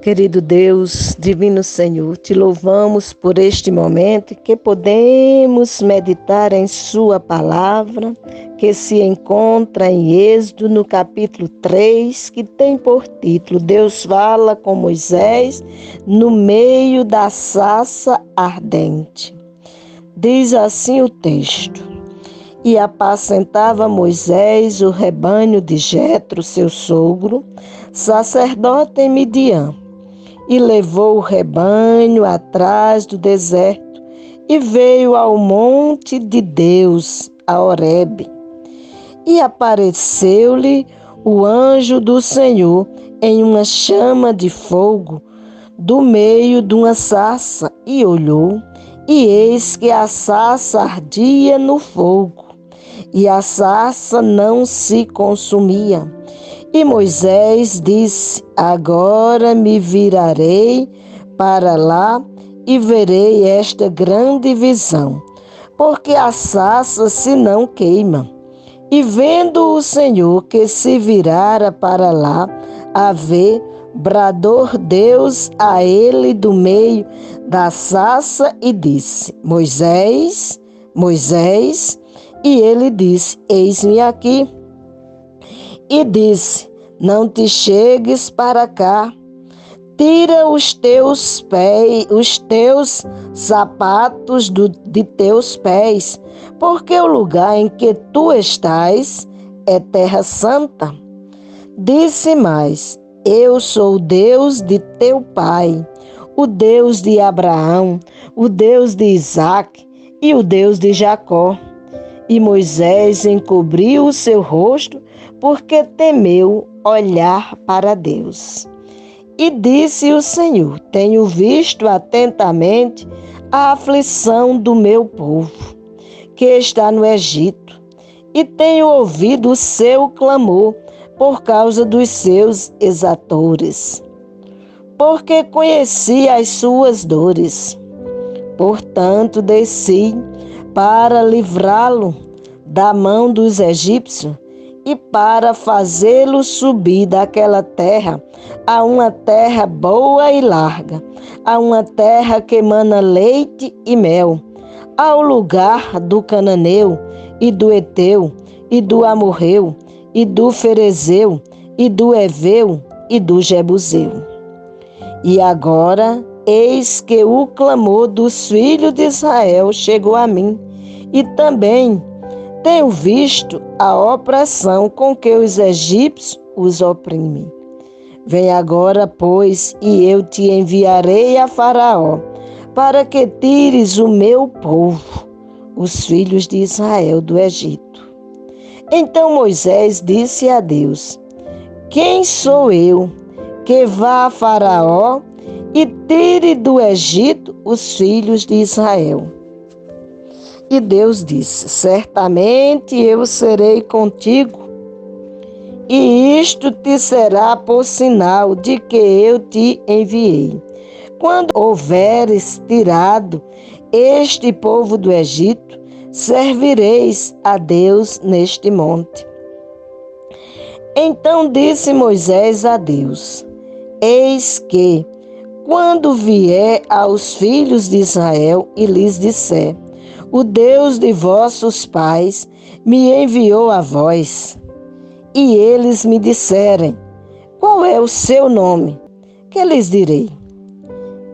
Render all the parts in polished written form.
Querido Deus, Divino Senhor, te louvamos por este momento que podemos meditar em Sua palavra, que se encontra em Êxodo, no capítulo 3, que tem por título: Deus fala com Moisés no meio da sarça ardente. Diz assim o texto: E apacentava Moisés o rebanho de Jetro, seu sogro, sacerdote em Midian. E levou o rebanho atrás do deserto e veio ao monte de Deus, a Horebe. E apareceu-lhe o anjo do Senhor em uma chama de fogo do meio de uma sarça, e olhou, e eis que a sarça ardia no fogo, e a sarça não se consumia. E Moisés disse: Agora me virarei para lá e verei esta grande visão, porque a sarça se não queima. E vendo o Senhor que se virara para lá a ver, bradou Deus a ele do meio da sarça e disse: Moisés, Moisés. E ele disse: Eis-me aqui. E disse: Não te chegues para cá, tira os teus sapatos de teus pés, porque o lugar em que tu estás é terra santa. Disse mais: Eu sou o Deus de teu pai, o Deus de Abraão, o Deus de Isaque e o Deus de Jacó. E Moisés encobriu o seu rosto, porque temeu olhar para Deus. E disse o Senhor: Tenho visto atentamente a aflição do meu povo, que está no Egito, e tenho ouvido o seu clamor por causa dos seus exatores, porque conheci as suas dores. Portanto, desci para livrá-lo da mão dos egípcios e para fazê-lo subir daquela terra a uma terra boa e larga, a uma terra que emana leite e mel, ao lugar do cananeu e do eteu e do amorreu e do ferezeu e do heveu e do jebuseu. E agora, eis que o clamor dos filhos de Israel chegou a mim, e também tenho visto a opressão com que os egípcios os oprimem. Vem agora, pois, e eu te enviarei a Faraó, para que tires o meu povo, os filhos de Israel, do Egito. Então Moisés disse a Deus: Quem sou eu que vá a Faraó e tire do Egito os filhos de Israel? E Deus disse: Certamente eu serei contigo, e isto te será por sinal de que eu te enviei. Quando houveres tirado este povo do Egito, servireis a Deus neste monte. Então disse Moisés a Deus: Eis que, quando vier aos filhos de Israel e lhes disser: O Deus de vossos pais me enviou a vós, e eles me disserem: Qual é o seu nome? Que lhes direi?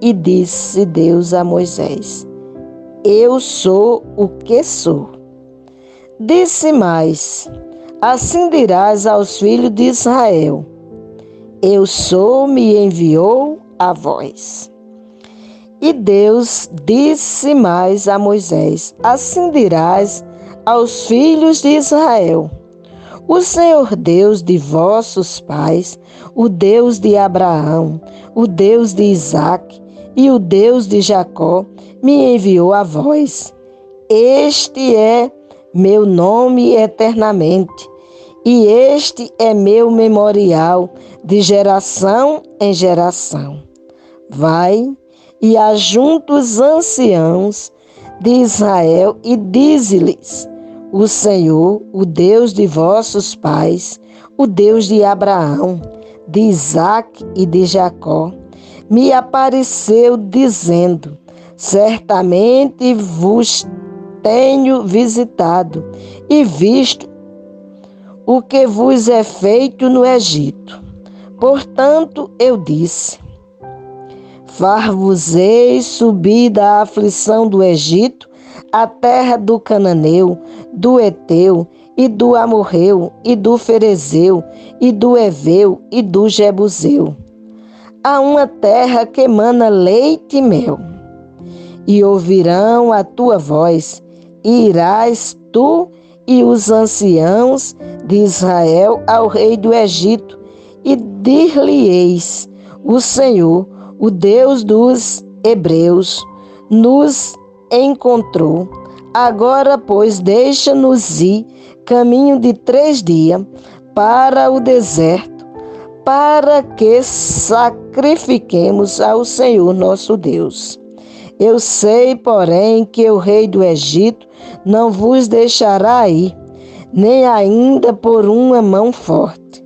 E disse Deus a Moisés: Eu sou o que sou. Disse mais: Assim dirás aos filhos de Israel: Eu sou, me enviou a vós. E Deus disse mais a Moisés: Assim dirás aos filhos de Israel: O Senhor Deus de vossos pais, o Deus de Abraão, o Deus de Isaque e o Deus de Jacó, me enviou a vós. Este é meu nome eternamente, e este é meu memorial de geração em geração. Vai e ajunta os anciãos de Israel e dize-lhes: O Senhor, o Deus de vossos pais, o Deus de Abraão, de Isaque e de Jacó, me apareceu dizendo: certamente vos tenho visitado e visto o que vos é feito no Egito. Portanto, eu disse: far-vos-ei subir da aflição do Egito, a terra do Cananeu, do Eteu, e do Amorreu, e do Ferezeu, e do Eveu, e do Jebuseu, a uma terra que emana leite e mel. E ouvirão a tua voz, e irás tu e os anciãos de Israel ao rei do Egito, e dir-lhe-eis: o Senhor, o Deus dos hebreus, nos encontrou. Agora, pois, deixa-nos ir caminho de 3 dias para o deserto, para que sacrifiquemos ao Senhor nosso Deus. Eu sei, porém, que o rei do Egito não vos deixará ir, nem ainda por uma mão forte.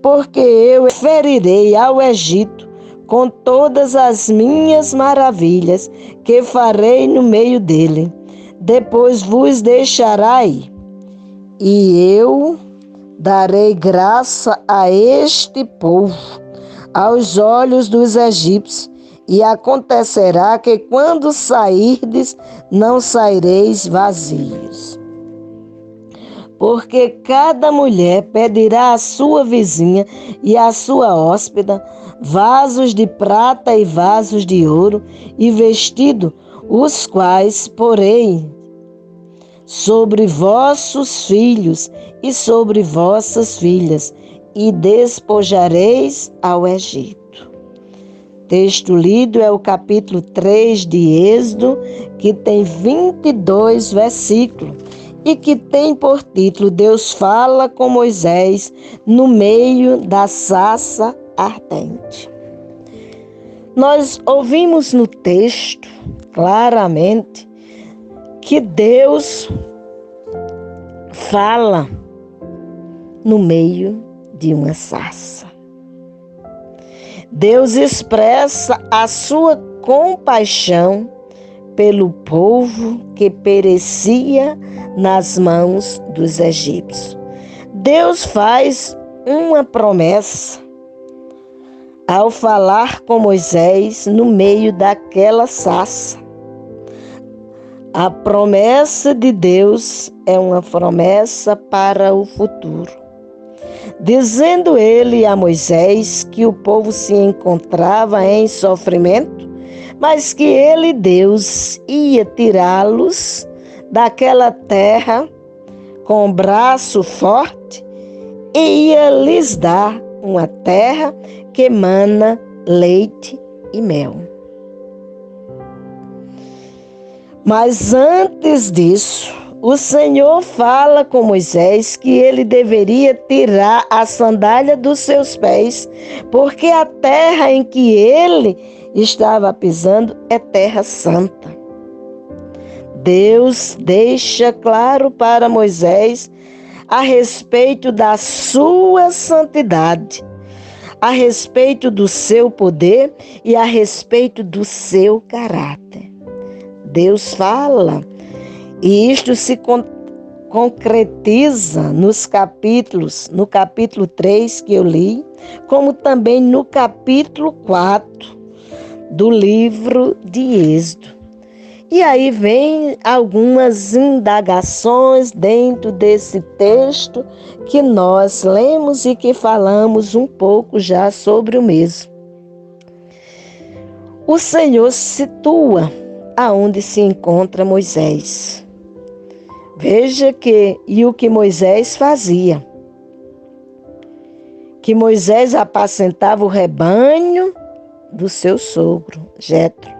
Porque eu ferirei ao Egito com todas as minhas maravilhas que farei no meio dele. Depois vos deixará ir. E eu darei graça a este povo, aos olhos dos egípcios, e acontecerá que quando sairdes, não saireis vazios. Porque cada mulher pedirá à sua vizinha e à sua hóspeda vasos de prata e vasos de ouro e vestido, os quais porei sobre vossos filhos e sobre vossas filhas, e despojareis ao Egito. Texto lido é o capítulo 3 de Êxodo, que tem 22 versículos e que tem por título: Deus fala com Moisés no meio da sarça ardente. Nós ouvimos no texto claramente que Deus fala no meio de uma sarça. Deus expressa a sua compaixão pelo povo que perecia nas mãos dos egípcios. Deus faz uma promessa ao falar com Moisés no meio daquela sarça. A promessa de Deus é uma promessa para o futuro. Dizendo ele a Moisés que o povo se encontrava em sofrimento, mas que ele, Deus, ia tirá-los daquela terra com braço forte e ia lhes dar uma terra que emana leite e mel. Mas antes disso, o Senhor fala com Moisés que ele deveria tirar a sandália dos seus pés, porque a terra em que ele estava pisando é terra santa. Deus deixa claro para Moisés a respeito da sua santidade, a respeito do seu poder e a respeito do seu caráter. Deus fala, e isto se concretiza no capítulo 3 que eu li, como também no capítulo 4 do livro de Êxodo. E aí vem algumas indagações dentro desse texto que nós lemos e que falamos um pouco já sobre o mesmo. O Senhor situa aonde se encontra Moisés. Veja o que Moisés fazia. Que Moisés apacentava o rebanho do seu sogro, Jetro.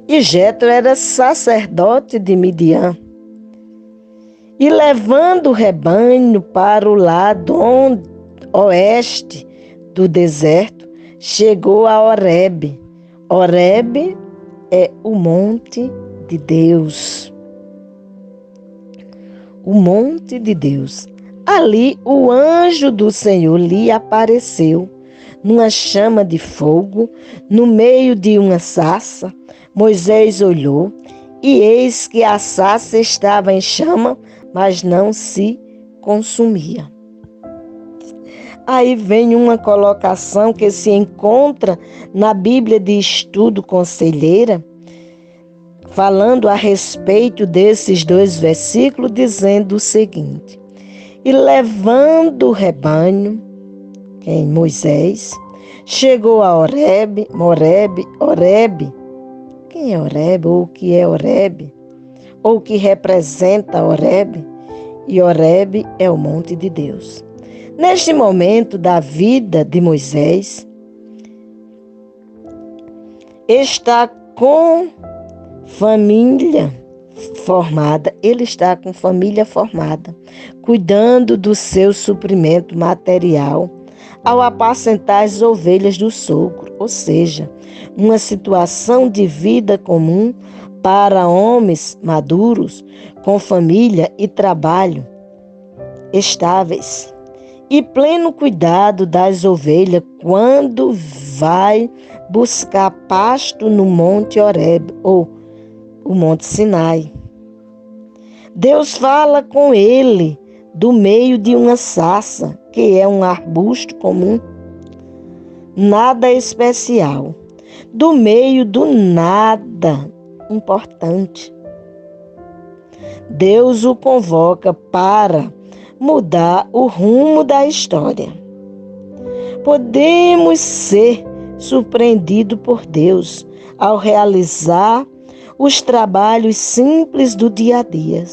E Jetro era sacerdote de Midian. E levando o rebanho para o lado oeste do deserto, chegou a Horebe. Horebe é o monte de Deus. O monte de Deus. Ali o anjo do Senhor lhe apareceu numa chama de fogo, no meio de uma sarça. Moisés olhou, e eis que a sarça estava em chama, mas não se consumia. Aí vem uma colocação que se encontra na Bíblia de Estudo Conselheira, falando a respeito desses 2 versículos, dizendo o seguinte: e levando o rebanho, quem? Moisés, chegou a Horebe. Quem é Horebe? Ou o que é Horebe? Ou o que representa Horebe? E Horebe é o monte de Deus. Neste momento da vida de Moisés, está com família formada, ele está com família formada, cuidando do seu suprimento material, ao apacentar as ovelhas do sogro, ou seja, uma situação de vida comum para homens maduros, com família e trabalho estáveis, e pleno cuidado das ovelhas quando vai buscar pasto no Monte Horebe, ou o Monte Sinai. Deus fala com ele do meio de uma sarça, que é um arbusto comum, nada especial, do meio do nada importante. Deus o convoca para mudar o rumo da história. Podemos ser surpreendidos por Deus ao realizar os trabalhos simples do dia a dia.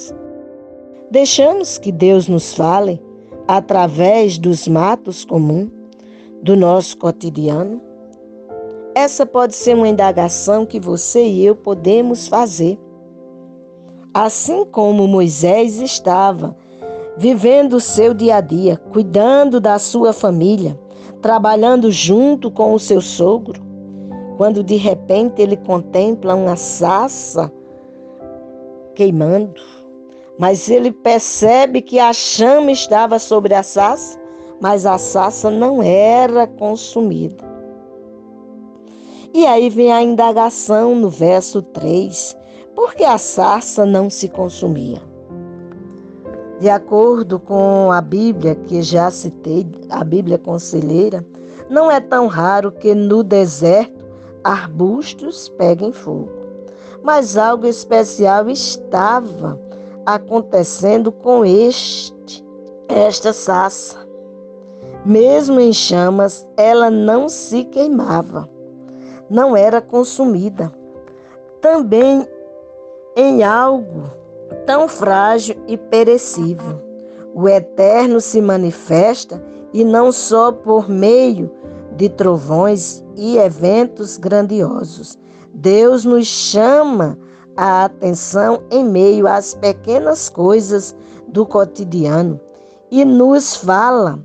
Deixamos que Deus nos fale através dos matos comuns do nosso cotidiano? Essa pode ser uma indagação que você e eu podemos fazer. Assim como Moisés estava vivendo o seu dia a dia, cuidando da sua família, trabalhando junto com o seu sogro, quando de repente ele contempla uma sarça queimando, mas ele percebe que a chama estava sobre a sarça, mas a sarça não era consumida. E aí vem a indagação no verso 3, por que a sarça não se consumia? De acordo com a Bíblia, que já citei, a Bíblia Conselheira, não é tão raro que no deserto arbustos peguem fogo. Mas algo especial estava acontecendo com esta sarça. Mesmo em chamas, ela não se queimava, não era consumida. Também em algo tão frágil e perecível, o Eterno se manifesta, e não só por meio de trovões e eventos grandiosos. Deus nos chama a atenção em meio às pequenas coisas do cotidiano e nos fala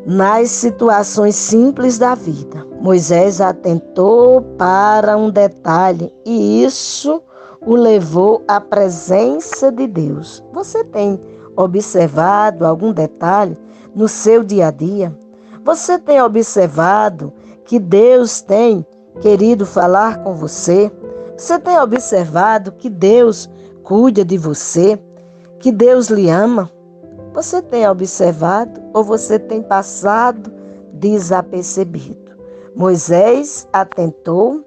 nas situações simples da vida. Moisés atentou para um detalhe e isso o levou à presença de Deus. Você tem observado algum detalhe no seu dia a dia? Você tem observado que Deus tem querido falar com você? Você tem observado que Deus cuida de você? Que Deus lhe ama? Você tem observado ou você tem passado desapercebido? Moisés atentou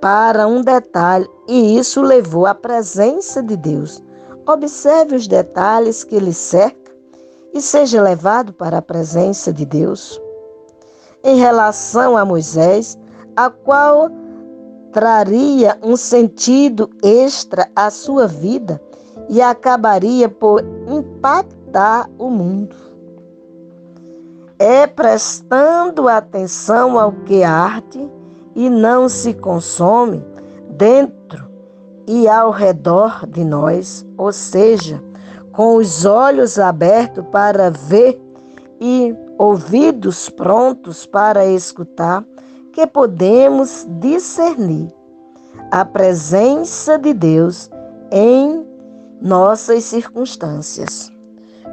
para um detalhe e isso levou à presença de Deus. Observe os detalhes que lhe cercam e seja levado para a presença de Deus. Em relação a Moisés, a qual traria um sentido extra à sua vida e acabaria por impactar o mundo. É prestando atenção ao que arde e não se consome dentro e ao redor de nós, ou seja, com os olhos abertos para ver e ouvidos prontos para escutar, que podemos discernir a presença de Deus em nossas circunstâncias.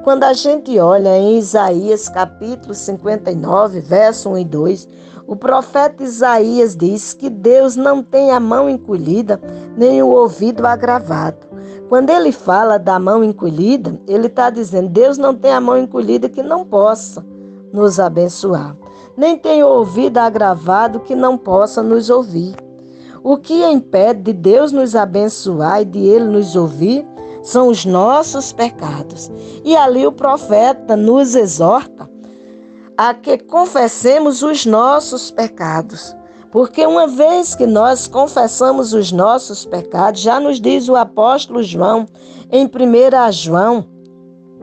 Quando a gente olha em Isaías capítulo 59, verso 1 e 2, o profeta Isaías diz que Deus não tem a mão encolhida, nem o ouvido agravado. Quando ele fala da mão encolhida, ele está dizendo, Deus não tem a mão encolhida que não possa nos abençoar, nem tem o ouvido agravado que não possa nos ouvir. O que impede de Deus nos abençoar e de Ele nos ouvir são os nossos pecados. E ali o profeta nos exorta a que confessemos os nossos pecados. Porque uma vez que nós confessamos os nossos pecados, já nos diz o apóstolo João, em 1 João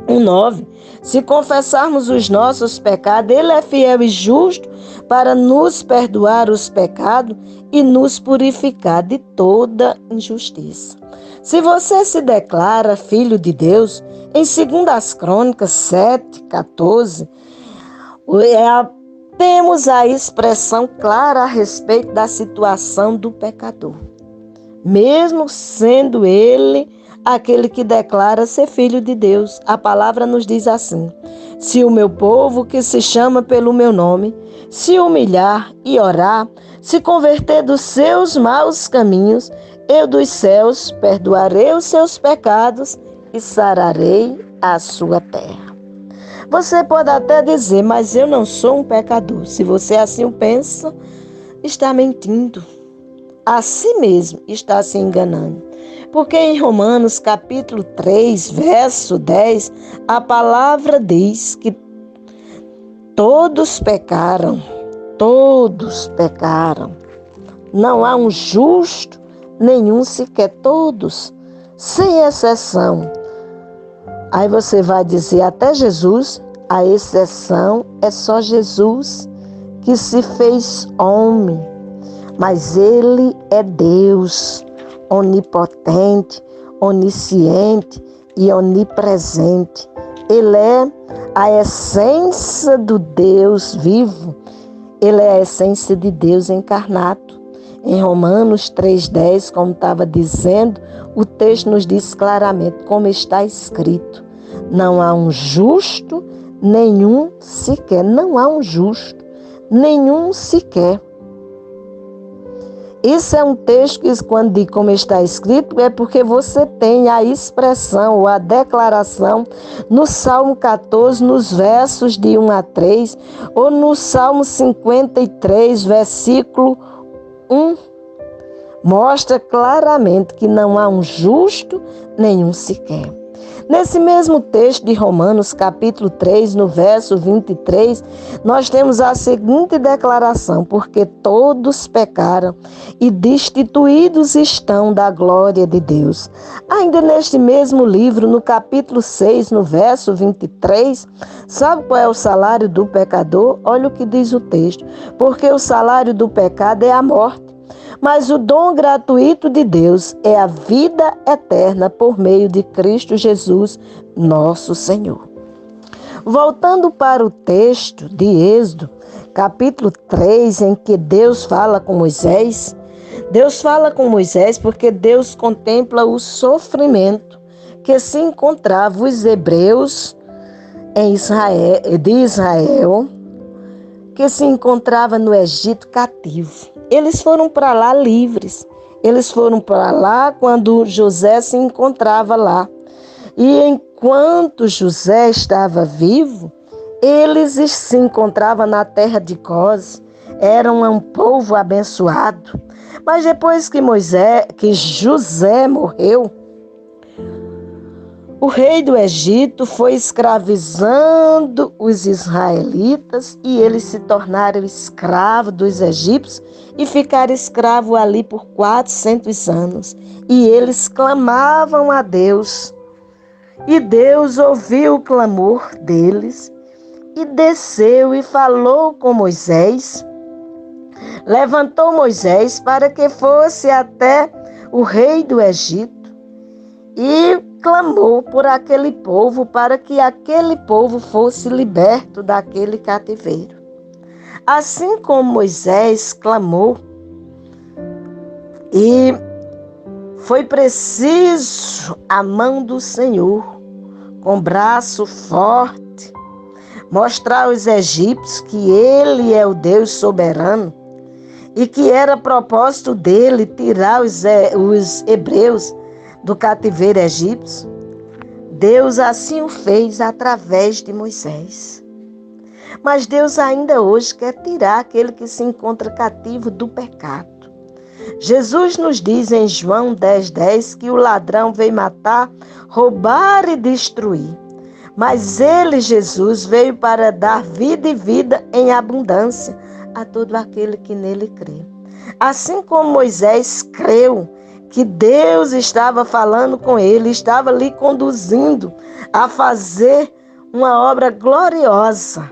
1,9, se confessarmos os nossos pecados, Ele é fiel e justo para nos perdoar os pecados e nos purificar de toda injustiça. Se você se declara filho de Deus, em 2 Crônicas 7:14, temos a expressão clara a respeito da situação do pecador. Mesmo sendo ele aquele que declara ser filho de Deus, a palavra nos diz assim: se o meu povo que se chama pelo meu nome, se humilhar e orar, se converter dos seus maus caminhos, eu dos céus perdoarei os seus pecados e sararei a sua terra. Você pode até dizer, mas eu não sou um pecador. Se você assim o pensa, está mentindo. A si mesmo está se enganando. Porque em Romanos capítulo 3, verso 10, a palavra diz que todos pecaram. Não há um justo, nenhum sequer, todos, sem exceção. Aí você vai dizer, até Jesus, a exceção é só Jesus que se fez homem. Mas Ele é Deus, onipotente, onisciente e onipresente. Ele é a essência do Deus vivo. Ele é a essência de Deus encarnado. Em Romanos 3,10, como estava dizendo, o texto nos diz claramente, como está escrito, não há um justo, nenhum sequer. Não há um justo, nenhum sequer. Isso é um texto que, quando diz como está escrito, é porque você tem a expressão ou a declaração no Salmo 14, nos versos de 1 a 3, ou no Salmo 53, versículo 1. Mostra claramente que não há um justo, nenhum sequer. Nesse mesmo texto de Romanos, capítulo 3, no verso 23, nós temos a seguinte declaração: porque todos pecaram e destituídos estão da glória de Deus. Ainda neste mesmo livro, no capítulo 6, no verso 23, sabe qual é o salário do pecador? Olha o que diz o texto: porque o salário do pecado é a morte. Mas o dom gratuito de Deus é a vida eterna por meio de Cristo Jesus, nosso Senhor. Voltando para o texto de Êxodo, capítulo 3, em que Deus fala com Moisés. Deus fala com Moisés porque Deus contempla o sofrimento que se encontravam os hebreus de Israel, que se encontrava no Egito cativo. Eles foram para lá livres. Eles foram para lá quando José se encontrava lá. E enquanto José estava vivo, eles se encontravam na terra de Cós. Eram um povo abençoado. Mas depois que José morreu, o rei do Egito foi escravizando os israelitas e eles se tornaram escravos dos egípcios e ficaram escravos ali por 400 anos. E eles clamavam a Deus. E Deus ouviu o clamor deles e desceu e falou com Moisés. Levantou Moisés para que fosse até o rei do Egito e clamou por aquele povo para que aquele povo fosse liberto daquele cativeiro. Assim como Moisés clamou, e foi preciso a mão do Senhor com braço forte, mostrar aos egípcios que ele é o Deus soberano e que era propósito dele tirar os hebreus do cativeiro egípcio. Deus assim o fez através de Moisés. Mas Deus ainda hoje quer tirar aquele que se encontra cativo do pecado. Jesus nos diz em João 10:10 que o ladrão veio matar, roubar e destruir. Mas ele, Jesus, veio para dar vida e vida em abundância a todo aquele que nele crê. Assim como Moisés creu que Deus estava falando com ele, estava lhe conduzindo a fazer uma obra gloriosa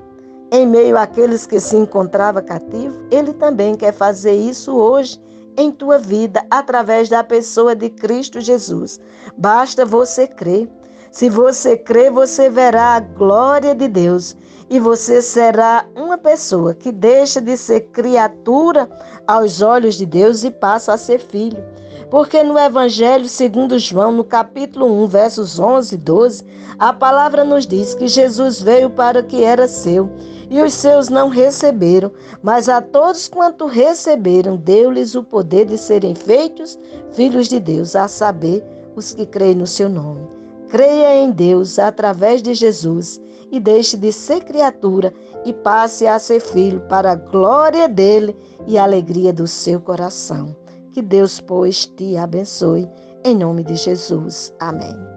em meio àqueles que se encontravam cativos, ele também quer fazer isso hoje em tua vida, através da pessoa de Cristo Jesus. Basta você crer. Se você crer, você verá a glória de Deus e você será uma pessoa que deixa de ser criatura aos olhos de Deus e passa a ser filho. Porque no Evangelho segundo João, no capítulo 1, versos 11 e 12, a palavra nos diz que Jesus veio para o que era seu e os seus não receberam, mas a todos quanto receberam, deu-lhes o poder de serem feitos filhos de Deus, a saber, os que creem no seu nome. Creia em Deus através de Jesus e deixe de ser criatura e passe a ser filho para a glória dele e a alegria do seu coração. Que Deus, pois, te abençoe. Em nome de Jesus. Amém.